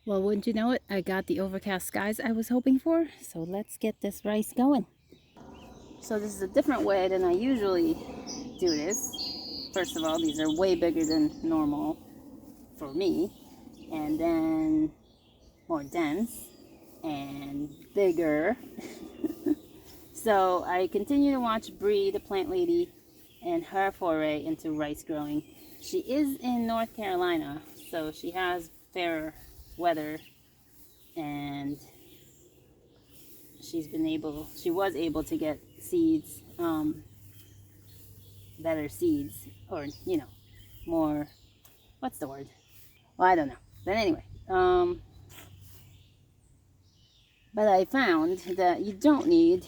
Well, wouldn't you know it, I got the overcast skies I was hoping for, so let's get this rice going. So this is a different way than I usually do this. First of all, these are way bigger than normal for me, and then more dense and bigger. So I continue to watch Bree, the plant lady, and her foray into rice growing. She is in North Carolina, so she has fair weather, and she was able to get seeds, better seeds, or more. What's the word? Well, I don't know. But anyway, but I found that you don't need.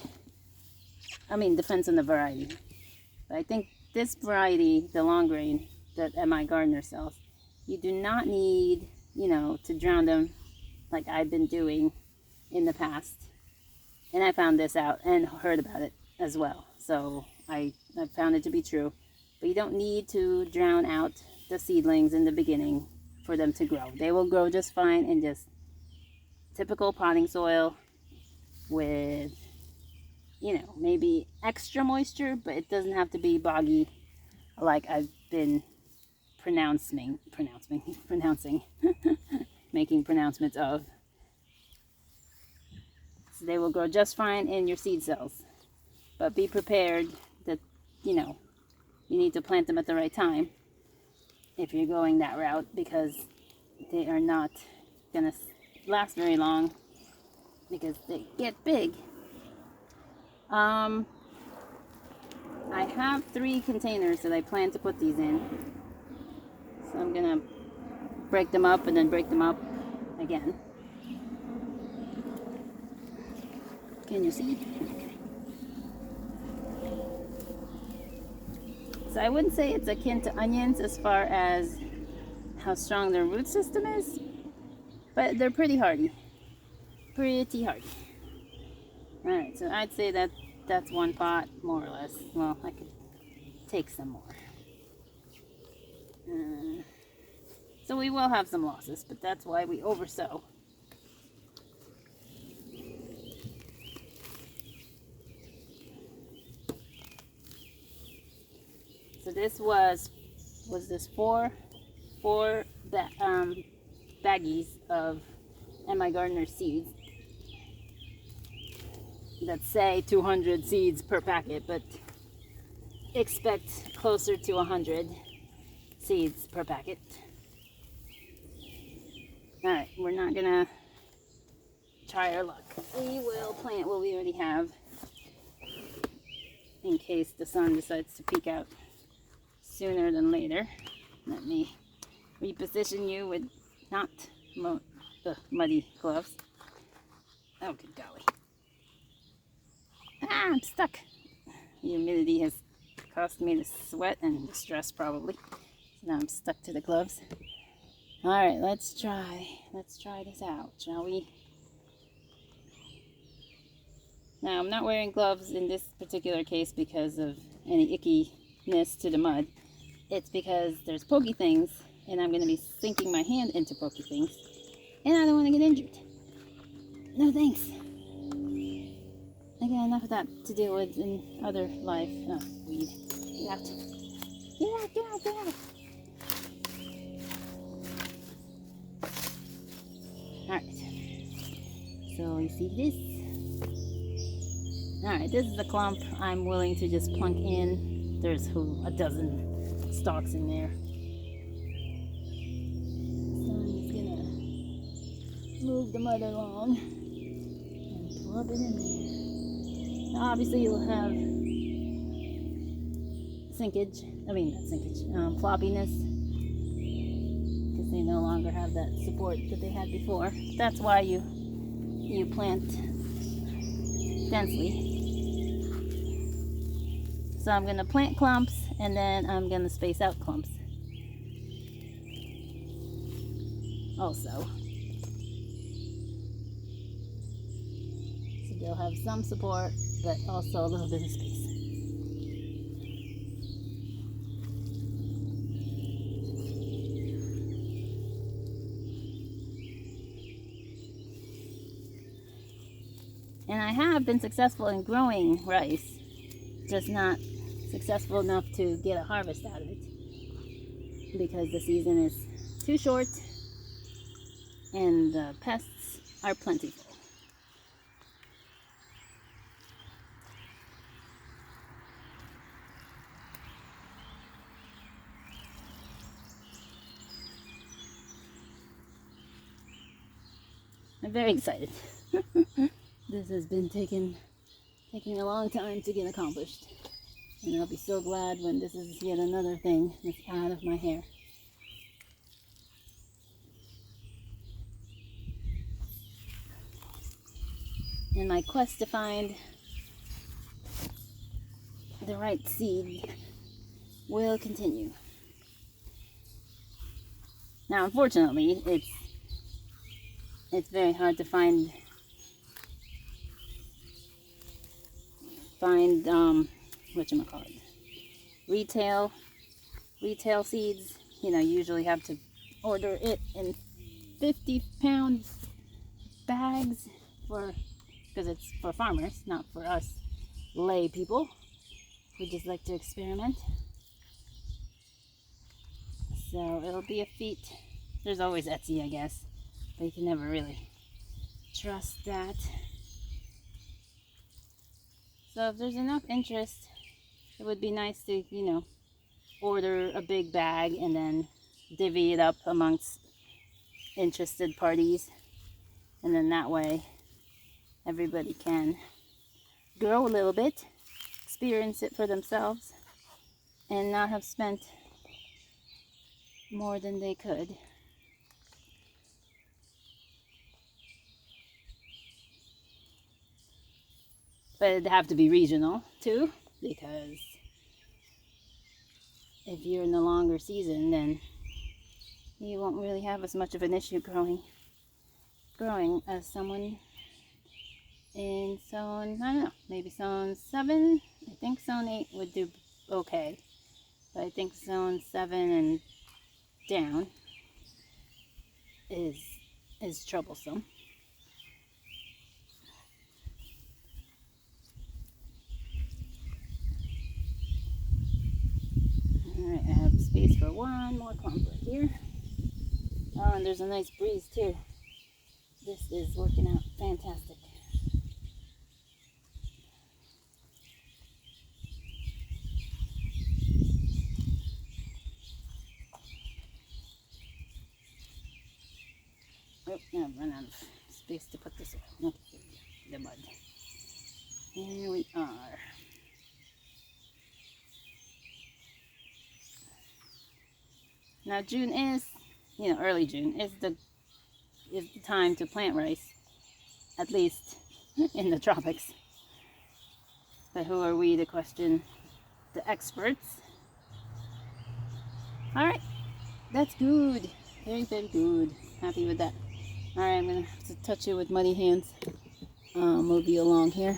I mean, depends on the variety. But I think this variety, the long grain that MI Gardener sells, you do not need, to drown them like I've been doing in the past. And I found this out and heard about it as well. So I found it to be true. But you don't need to drown out the seedlings in the beginning for them to grow. They will grow just fine in just typical potting soil with, maybe extra moisture, but it doesn't have to be boggy like I've been pronouncing, making pronouncements of. So they will grow just fine in your seed cells. But be prepared that, you need to plant them at the right time if you're going that route, because they are not going to last very long because they get big. I have 3 containers that I plan to put these in. So I'm going to break them up and then break them up again. Can you see? Okay. So I wouldn't say it's akin to onions as far as how strong their root system is, but they're pretty hardy. Pretty hardy. Alright, so I'd say that's 1 pot, more or less. Well, I could take some more. So we will have some losses, but that's why we oversow. So this was this four baggies of MI Gardener seeds that say 200 seeds per packet, but expect closer to 100 seeds per packet. Alright, we're not gonna try our luck. We will plant what we already have in case the sun decides to peek out sooner than later. Let me reposition you with not muddy gloves. Oh, good golly. Ah, I'm stuck. The humidity has caused me to sweat and stress probably. So now I'm stuck to the gloves. Alright, let's try this out, shall we? Now, I'm not wearing gloves in this particular case because of any ickiness to the mud. It's because there's pokey things, and I'm going to be sinking my hand into pokey things, and I don't want to get injured. No thanks. I got enough of that to deal with in other life. Oh, weed. Get out. Get out, get out, get out. Alright. So you see this? Alright, this is a clump I'm willing to just plunk in. There's a dozen stalks in there. So I'm just gonna move the mud along and plop it in there. Now obviously you'll have floppiness, because they no longer have that support that they had before. That's why you plant densely. So I'm going to plant clumps, and then I'm going to space out clumps also. So they'll have some support, but also a little bit of space. And I have been successful in growing rice, just not successful enough to get a harvest out of it because the season is too short and the pests are plentiful. I'm very excited. This has been taking a long time to get accomplished. And I'll be so glad when this is yet another thing that's out of my hair. And my quest to find the right seed will continue. Now, unfortunately, it's very hard to find whatchamacallit, retail seeds. You know, you usually have to order it in 50-pound bags because it's for farmers, not for us lay people who just like to experiment. So it'll be a feat. There's always Etsy, I guess, but you can never really trust that. So if there's enough interest, it would be nice to, order a big bag and then divvy it up amongst interested parties. And then that way, everybody can grow a little bit, experience it for themselves, and not have spent more than they could. But it'd have to be regional too, because if you're in the longer season, then you won't really have as much of an issue growing as someone in zone, I don't know, maybe zone 7. I think zone 8 would do okay, but I think zone 7 and down is troublesome. Alright, I have space for one more clump right here. Oh, and there's a nice breeze too. This is working out fantastic. Oh, now I've run out of space to put this away. Okay, the mud. Here we are. Now June is, early June is the time to plant rice, at least in the tropics. But who are we to question the experts? All right, that's good. Very, very good. Happy with that. All right, I'm gonna have to touch you with muddy hands. Move you along here.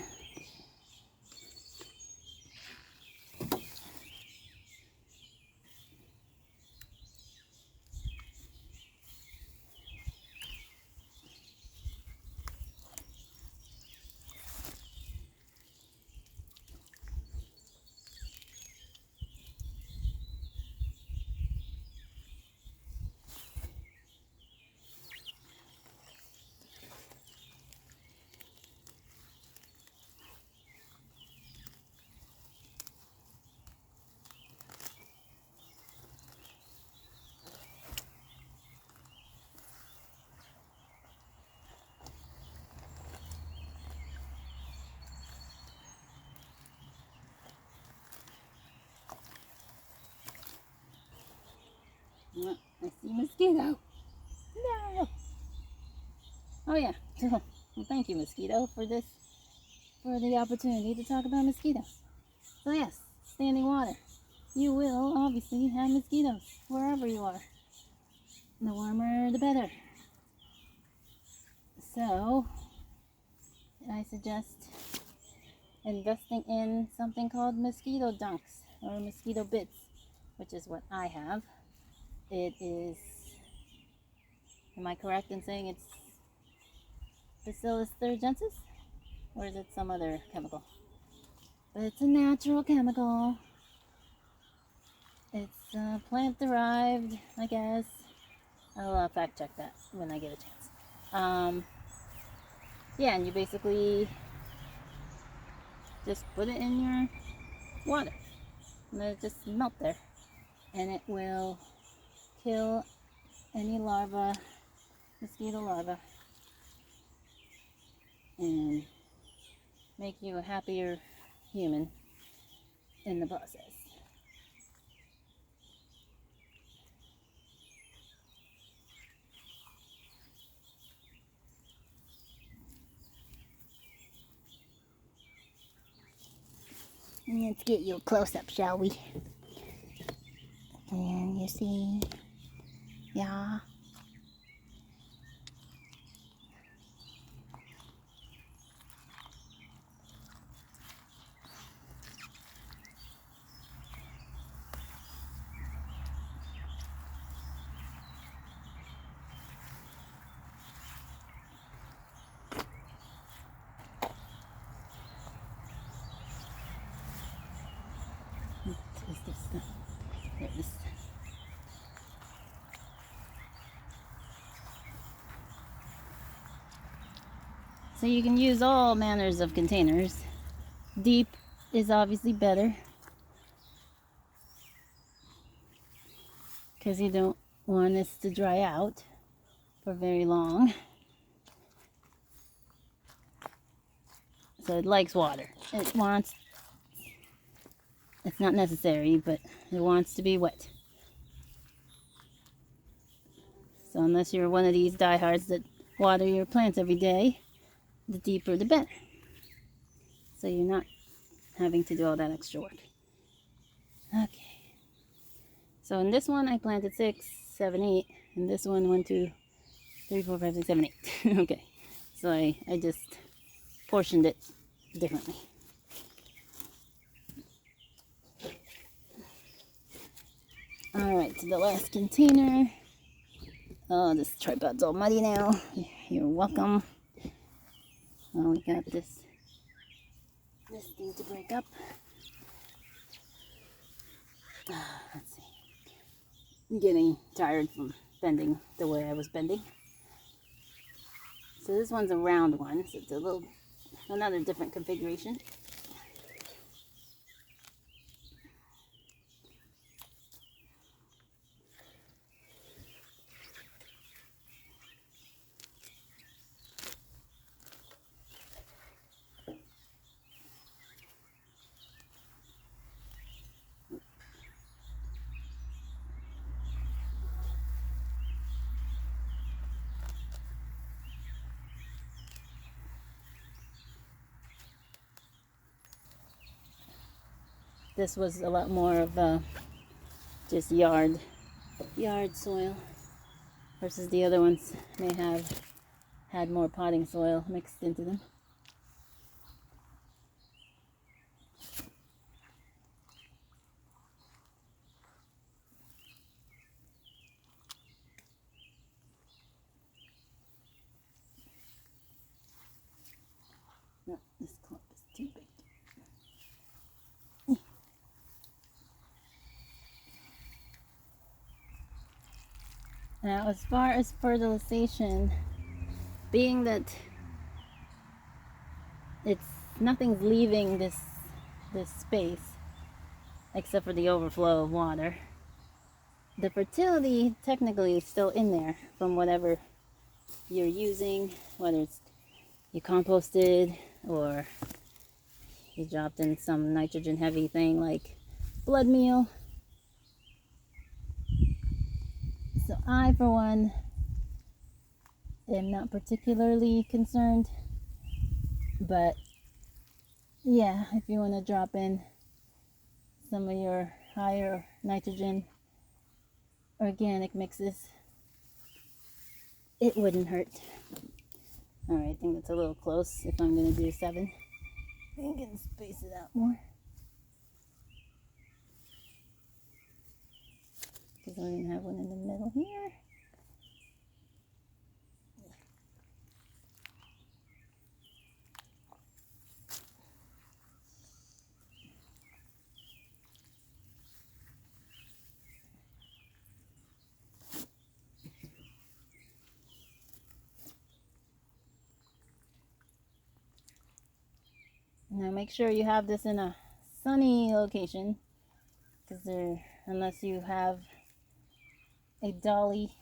Oh, I see mosquito. No. Oh yeah. Well, thank you, mosquito, for the opportunity to talk about mosquitoes. So yes, standing water. You will obviously have mosquitoes wherever you are. The warmer, the better. So I suggest investing in something called mosquito dunks or mosquito bits, which is what I have. It is, am I correct in saying it's Bacillus thuringiensis? Or is it some other chemical? But it's a natural chemical. It's plant derived, I guess. I'll fact check that when I get a chance. Yeah, and you basically just put it in your water. And let it just melt there. And it will kill any larva, mosquito larva, and make you a happier human in the process. Let's get you a close-up, shall we? And you see, yeah. What is this? There it is. So you can use all manners of containers. Deep is obviously better because you don't want this to dry out for very long. So it likes water. It's not necessary, but it wants to be wet. So unless you're one of these diehards that water your plants every day, the deeper the better. So you're not having to do all that extra work. Okay. So in this one I planted 6, 7, 8. In this one 1, 2, 3, 4, 5, 6, 7, 8. Okay. So I just portioned it differently. Alright, to the last container. Oh, this tripod's all muddy now. You're welcome. Oh, we got this thing to break up. Let's see. I'm getting tired from bending the way I was bending. So this one's a round one, so it's another different configuration. This was a lot more of just yard soil versus the other ones may have had more potting soil mixed into them. No, this clump is too big. Now, as far as fertilization, being that nothing's leaving this space except for the overflow of water, the fertility technically is still in there from whatever you're using, whether it's you composted or you dropped in some nitrogen heavy thing like blood meal. So I, for one, am not particularly concerned, but yeah, if you want to drop in some of your higher nitrogen organic mixes, it wouldn't hurt. Alright, I think that's a little close if I'm going to do 7. I think I can space it out more. Because we're going to have one in the middle here. Now make sure you have this in a sunny location, because unless you have a dolly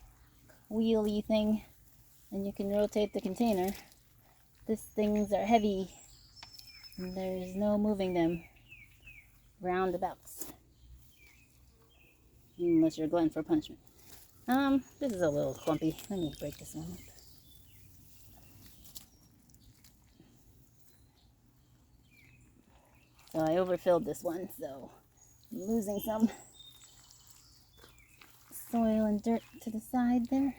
wheelie thing and you can rotate the container, these things are heavy and there's no moving them roundabouts unless you're glutton for punishment. This is a little clumpy. Let me break this one up. So I overfilled this one, so I'm losing some soil and dirt to the side there.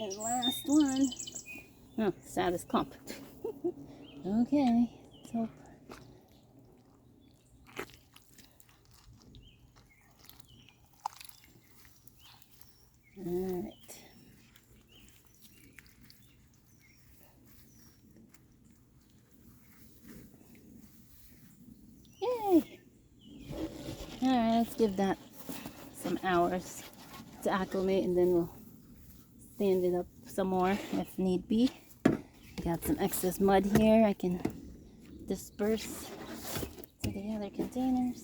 And last one. Oh, saddest clump. Okay, let's hope. Alright. Yay! Alright, let's give that some hours to acclimate, and then we'll stand it up some more if need be. Got some excess mud here I can disperse to the other containers.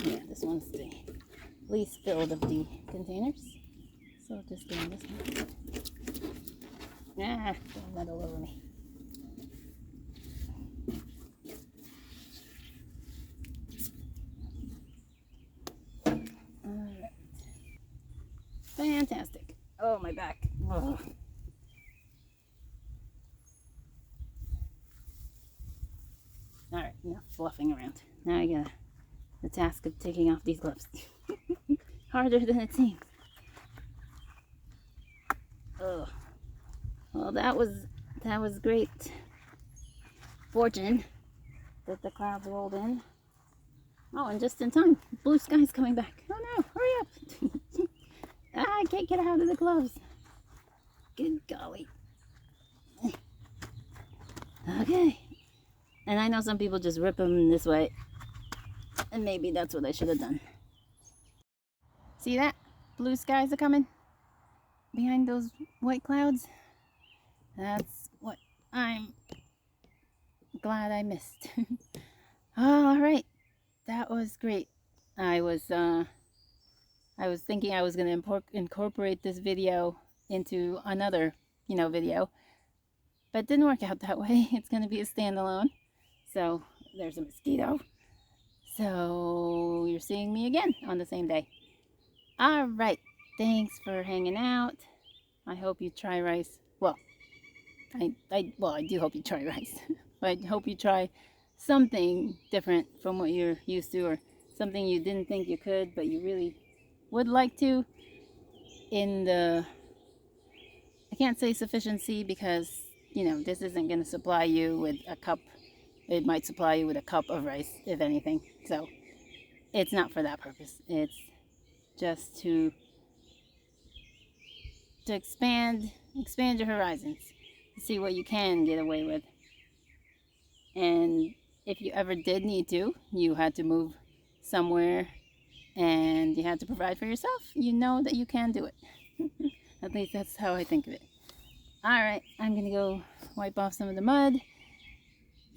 Yeah, this one's the least filled of the containers, so I'll just go in this one. Don't let it over me. Alright. Fantastic. Oh, my back. Oh. Alright, enough fluffing around. Now I got the task of taking off these gloves. Harder than it seems. Oh. Well, that was great fortune that the clouds rolled in. Oh, and just in time. Blue sky's coming back. Oh no, hurry up. I can't get out of the gloves. Good golly. Okay. And I know some people just rip them this way. And maybe that's what I should have done. See that? Blue skies are coming behind those white clouds. That's what I'm glad I missed. All right. That was great. I was thinking I was going to incorporate this video into another, video, but it didn't work out that way. It's going to be a standalone. So there's a mosquito. So you're seeing me again on the same day. All right. Thanks for hanging out. I hope you try rice. Well, I do hope you try rice. I hope you try something different from what you're used to, or something you didn't think you could, but you really would like to. I can't say sufficiency, because, this isn't going to supply you with a cup. It might supply you with a cup of rice, if anything. So it's not for that purpose. It's just to expand your horizons, see what you can get away with. And if you ever did need to, you had to move somewhere and you had to provide for yourself, you know that you can do it. At least that's how I think of it. Alright, I'm going to go wipe off some of the mud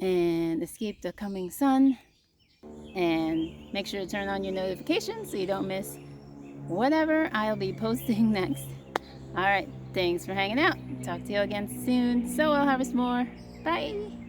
and escape the coming sun. And make sure to turn on your notifications so you don't miss whatever I'll be posting next. Alright, thanks for hanging out. Talk to you again soon. So I'll harvest more. Bye!